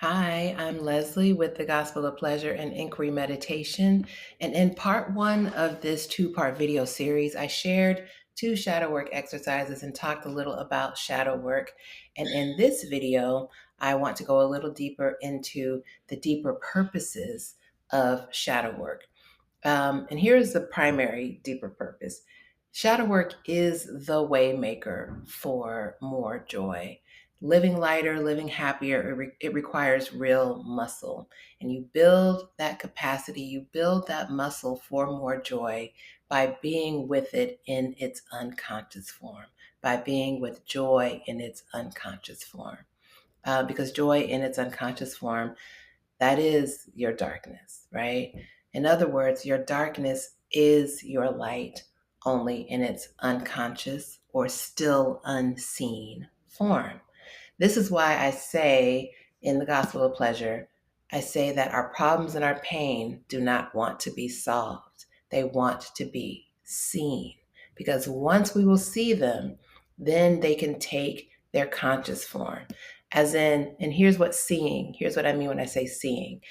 Hi, I'm Leslie with the Gospel of Pleasure and Inquiry Meditation. And in part one of this two-part video series, I shared two shadow work exercises and talked a little about shadow work. And in this video, I want to go a little deeper into the deeper purposes of shadow work. And here's the primary deeper purpose. Shadow work is the way maker for more joy. Living lighter, living happier, it requires real muscle. And you build that capacity, you build that muscle for more joy by being with it in its unconscious form, by being with joy in its unconscious form. Because joy in its unconscious form, that is your darkness, right? In other words, your darkness is your light, only in its unconscious or still unseen form. This is why I say in the Gospel of Pleasure, I say that our problems and our pain do not want to be solved. They want to be seen. Because once we will see them, then they can take their conscious form. As in, and here's what seeing, here's what I mean when I say seeing.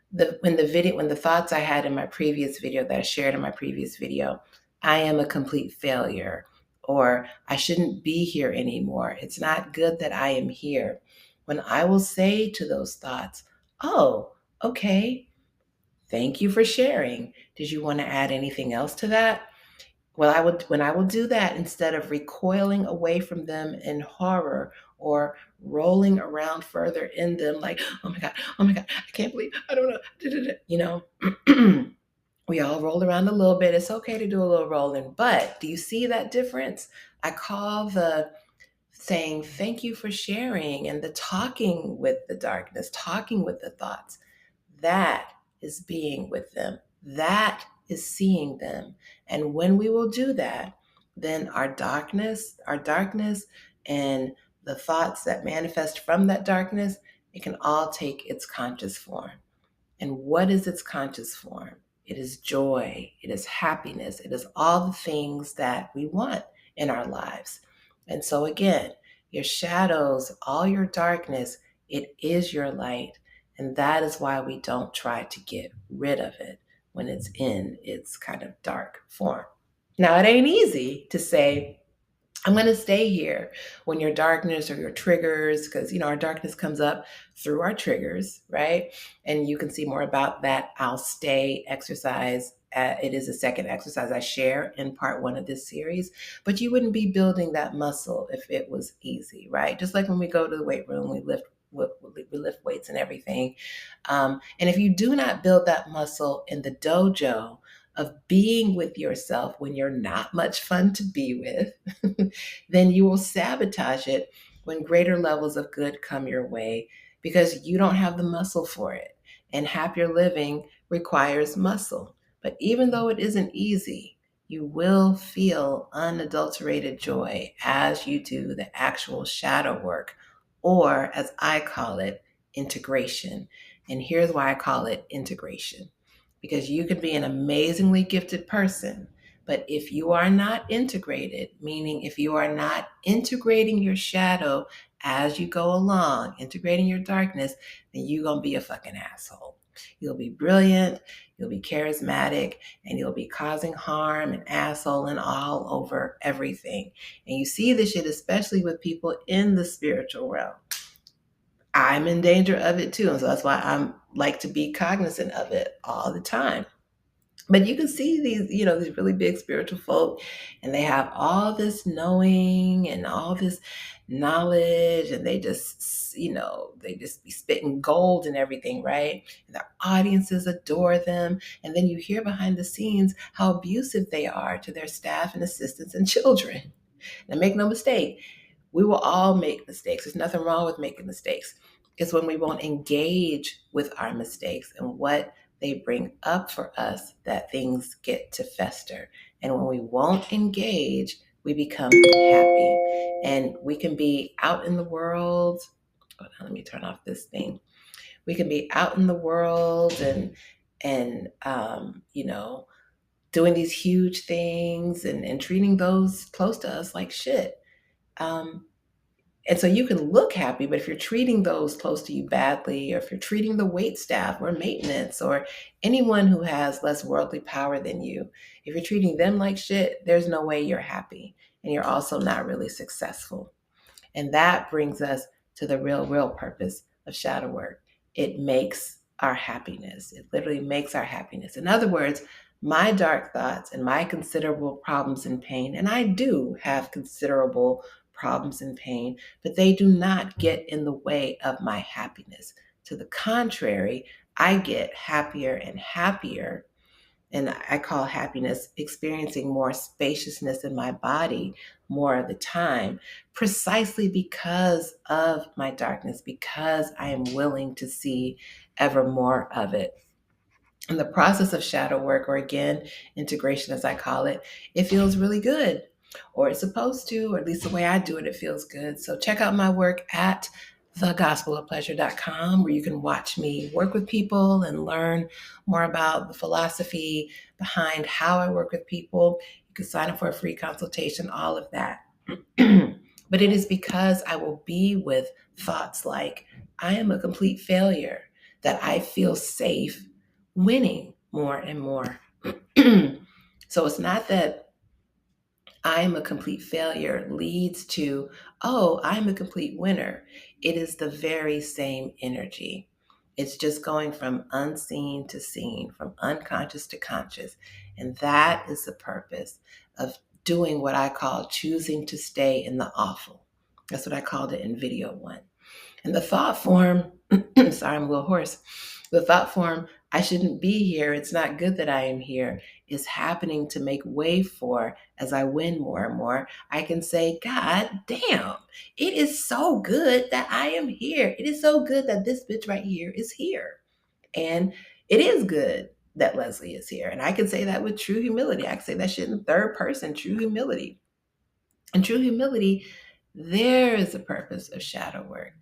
When the thoughts I had in my previous video that I shared in my previous video, I am a complete failure, or I shouldn't be here anymore. It's not good that I am here. When I will say to those thoughts, oh, okay, thank you for sharing. Did you want to add anything else to that? Well, when I will do that, instead of recoiling away from them in horror or rolling around further in them like, oh my God, I can't believe, I don't know, you know, we all roll around a little bit. It's okay to do a little rolling, but do you see that difference? I call the saying, thank you for sharing, and the talking with the darkness, talking with the thoughts. That is being with them. That is seeing them. And when we will do that, then our darkness and the thoughts that manifest from that darkness, it can all take its conscious form. And what is its conscious form? It is joy, it is happiness, it is all the things that we want in our lives. And so, again, your shadows, all your darkness, it is your light. And that is why we don't try to get rid of it when it's in its kind of dark form. Now, it ain't easy to say, I'm going to stay here when your darkness or your triggers, because, our darkness comes up through our triggers, right? And you can see more about that I'll stay exercise. It is a second exercise I share in part one of this series, but you wouldn't be building that muscle if it was easy, right? Just like when we go to the weight room, we lift weights and everything. And if you do not build that muscle in the dojo of being with yourself when you're not much fun to be with, then you will sabotage it when greater levels of good come your way because you don't have the muscle for it. And happier living requires muscle. But even though it isn't easy, you will feel unadulterated joy as you do the actual shadow work, or as I call it, integration. And here's why I call it integration, because you can be an amazingly gifted person, but if you are not integrated, meaning if you are not integrating your shadow as you go along, integrating your darkness, then you're going to be a fucking asshole. You'll be brilliant, you'll be charismatic, and you'll be causing harm and assholing all over everything. And you see this shit, especially with people in the spiritual realm. I'm in danger of it too. And so that's why I'm like to be cognizant of it all the time. But you can see these really big spiritual folk, and they have all this knowing and all this knowledge, and they just be spitting gold and everything, right? And their audiences adore them. And then you hear behind the scenes how abusive they are to their staff and assistants and children. Now, make no mistake, we will all make mistakes. There's nothing wrong with making mistakes. It's when we won't engage with our mistakes and what they bring up for us that things get to fester. And when we won't engage, we become unhappy. And we can be out in the world. Hold on, let me turn off this thing. We can be out in the world and doing these huge things and treating those close to us like shit. Um, And so you can look happy, but if you're treating those close to you badly, or if you're treating the wait staff or maintenance or anyone who has less worldly power than you, if you're treating them like shit, there's no way you're happy. And you're also not really successful. And that brings us to the real purpose of shadow work. It makes our happiness. It literally makes our happiness. In other words, my dark thoughts and my considerable problems and pain, and I do have considerable problems and pain, but they do not get in the way of my happiness. To the contrary, I get happier and happier, and I call happiness experiencing more spaciousness in my body more of the time, precisely because of my darkness, because I am willing to see ever more of it. In the process of shadow work, or again, integration as I call it, it feels really good, or it's supposed to, or at least the way I do it, it feels good. So check out my work at thegospelofpleasure.com, where you can watch me work with people and learn more about the philosophy behind how I work with people. You can sign up for a free consultation, all of that. But it is because I will be with thoughts like, I am a complete failure, that I feel safe winning more and more. So it's not that I'm a complete failure leads to, oh, I'm a complete winner. It is the very same energy. It's just going from unseen to seen, from unconscious to conscious. And that is the purpose of doing what I call choosing to stay in the awful. That's what I called it in video one. And the thought form, sorry, I'm a little hoarse. The thought form, I shouldn't be here, it's not good that I am here, is happening to make way for, as I win more and more, I can say, God damn, it is so good that I am here. It is so good that this bitch right here is here. And it is good that Leslie is here. And I can say that with true humility. I can say that shit in third person, true humility. And true humility, there is a purpose of shadow work.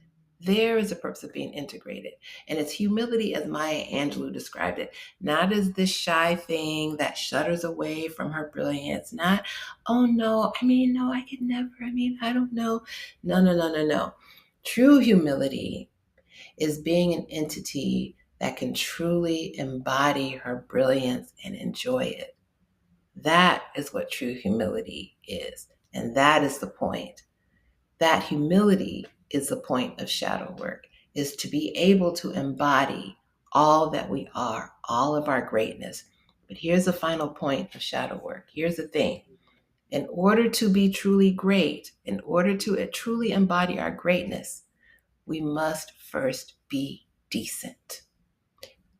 There is a purpose of being integrated. And it's humility as Maya Angelou described it, not as this shy thing that shudders away from her brilliance, not, oh no, no, I could never, I don't know. No. True humility is being an entity that can truly embody her brilliance and enjoy it. That is what true humility is. And that is the point. That humility is the point of shadow work, is to be able to embody all that we are, all of our greatness. But here's the final point of shadow work. Here's the thing. In order to be truly great, in order to truly embody our greatness, we must first be decent.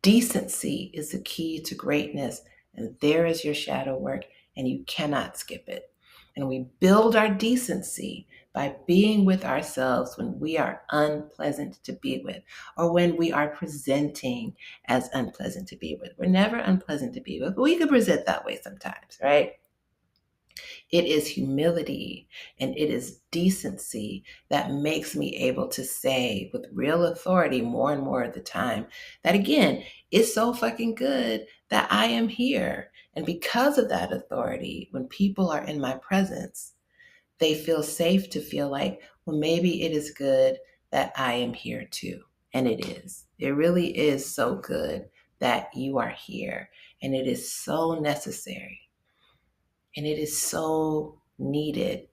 Decency is the key to greatness, and there is your shadow work, and you cannot skip it. And we build our decency by being with ourselves when we are unpleasant to be with, or when we are presenting as unpleasant to be with. We're never unpleasant to be with, but we can present that way sometimes, right? It is humility and it is decency that makes me able to say with real authority more and more of the time that, again, it's so fucking good that I am here. And because of that authority, when people are in my presence, they feel safe to feel like, well, maybe it is good that I am here too. And it is. It really is so good that you are here. And it is so necessary. And it is so needed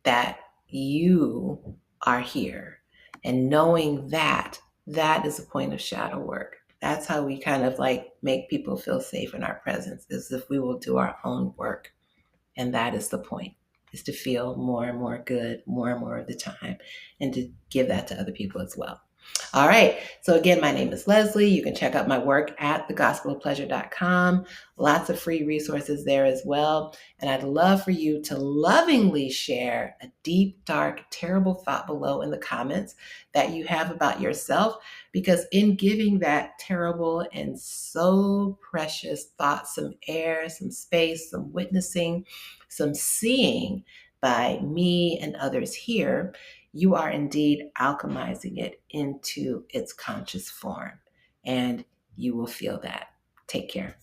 that you are here. And knowing that, that is the point of shadow work. That's how we kind of like make people feel safe in our presence, is if we will do our own work. And that is the point, is to feel more and more good, more and more of the time, and to give that to other people as well. All right. So again, my name is Leslie. You can check out my work at thegospelofpleasure.com. Lots of free resources there as well. And I'd love for you to lovingly share a deep, dark, terrible thought below in the comments that you have about yourself, because in giving that terrible and so precious thought some air, some space, some witnessing, some seeing by me and others here, you are indeed alchemizing it into its conscious form, and you will feel that. Take care.